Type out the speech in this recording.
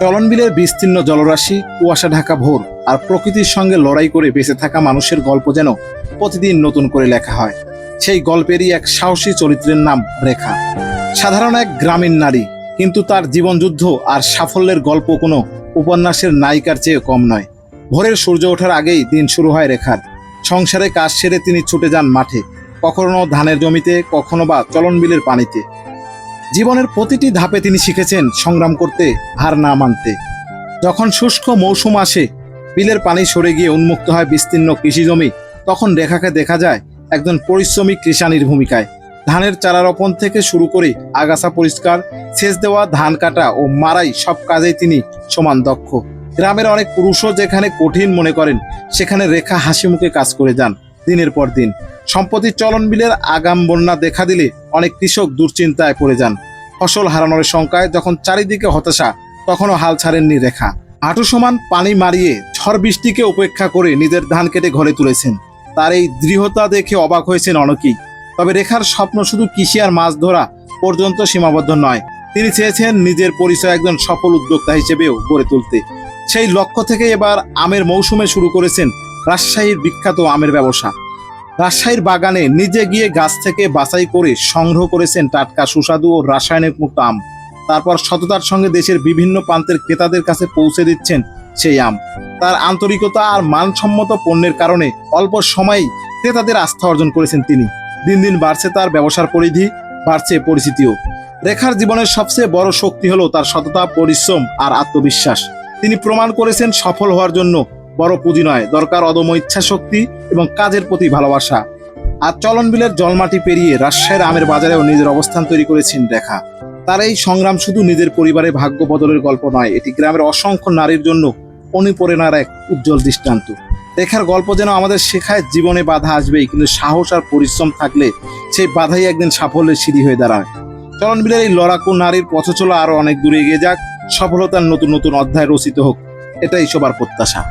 চলনবিলের বিস্তীর্ণ জলরাশি, কুয়াশা ঢাকা ভোর আর প্রকৃতির সঙ্গে লড়াই করে বেঁচে থাকা মানুষের গল্প যেন প্রতিদিন নতুন করে লেখা হয়। সেই গল্পেরই এক সাহসী চরিত্রের নাম রেখা। সাধারণ এক গ্রামীণ নারী, কিন্তু তার জীবনযুদ্ধ আর সাফল্যের গল্প কোনো উপন্যাসের নায়িকার চেয়ে কম নয়। ভোরের সূর্য ওঠার আগেই দিন শুরু হয় রেখার। সংসারে কাজ সেরে তিনি ছুটে যান মাঠে, কখনো ধানের জমিতে, কখনো বা চলনবিলের পানিতে। জীবনের প্রতিটি ধাপে তিনি শিখেছেন সংগ্রাম করতে, হার না মানতে। যখন শুষ্ক মৌসুম আসে, বিলের পানি সরে গিয়ে উন্মুক্ত হয় বিস্তীর্ণ কৃষি জমি, তখন রেখাকে দেখা যায় একজন পরিশ্রমী কৃষানীর ভূমিকায়। ধানের চারা রোপণ থেকে শুরু করে আগাছা পরিষ্কার, সেচ দেওয়া, ধান কাটা ও মারাই সব কাজেই তিনি সমান দক্ষ। গ্রামের অনেক পুরুষও যেখানে কঠিন মনে করেন, সেখানে রেখা হাসি মুখে কাজ করে যান দিনের পর দিন। সম্প্রতি চলনবিলের আগাম বন্যা দেখা দিলে অনেক কৃষক দুশ্চিন্তায় পড়ে যান। ফসল হারানোর শঙ্কায় যখন চারিদিকে হতাশা, তখনও হাল ছাড়েননি রেখা। হাঁটু সমান পানি মারিয়ে ঝড় বৃষ্টিকে উপেক্ষা করে নিজের ধান কেটে ঘরে তুলেছেন। তার এই দৃঢ়তা দেখে অবাক হয়েছেন অনেকেই। তবে রেখার স্বপ্ন শুধু কৃষি আর মাছ ধরা পর্যন্ত সীমাবদ্ধ নয়। তিনি চেয়েছেন নিজের পরিচয় একজন সফল উদ্যোক্তা হিসেবেও গড়ে তুলতে। সেই লক্ষ্য থেকে এবার আমের মৌসুমে শুরু করেছেন রাজশাহীর বিখ্যাত আমের ব্যবসা। রাজশাহীর বাগানে নিজে গিয়ে গাছ থেকে বাছাই করে সংগ্রহ করেছেন টাটকা, সুস্বাদু ও রাসায়নিক মুক্ত আম। তারপর সততার সঙ্গে দেশের বিভিন্ন প্রান্তের ক্রেতাদের কাছে পৌঁছে দিচ্ছেন সেই আম। তার আন্তরিকতা আর মানসম্মত পণ্যের কারণে অল্প সময়েই ক্রেতাদের আস্থা অর্জন করেছেন তিনি। দিন দিন বাড়ছে তার ব্যবসার পরিধি, বাড়ছে পরিচিতিও। রেখার জীবনের সবচেয়ে বড় শক্তি হলো তার সততা, পরিশ্রম আর আত্মবিশ্বাস। তিনি প্রমাণ করেছেন সফল হওয়ার জন্য বড় পুঁজি নয়, দরকার অদম্য ইচ্ছা শক্তি এবং কাজের প্রতি ভালোবাসা। আর চলনবিলের জলমাটি পেরিয়ে রাজশাহীর আমের বাজারেও নিজের অবস্থান তৈরি করেছেন রেখা। তার এই সংগ্রাম শুধু নিজের পরিবারের ভাগ্য বদলের গল্প নয়, এটি গ্রামের অসংখ্য নারীর জন্য অনুপ্রেরণার এক উজ্জ্বল দৃষ্টান্ত। রেখার গল্প যেন আমাদের শেখায় জীবনে বাধা আসবেই, কিন্তু সাহস আর পরিশ্রম থাকলে সেই বাধাই একদিন সাফল্যের সিঁড়ি হয়ে দাঁড়ায়। চলনবিলের এই লড়াকু নারীর পথচলা আরো অনেক দূরে এগিয়ে যাক, সফলতার নতুন নতুন অধ্যায় রচিত হোক, এটাই সবার প্রত্যাশা।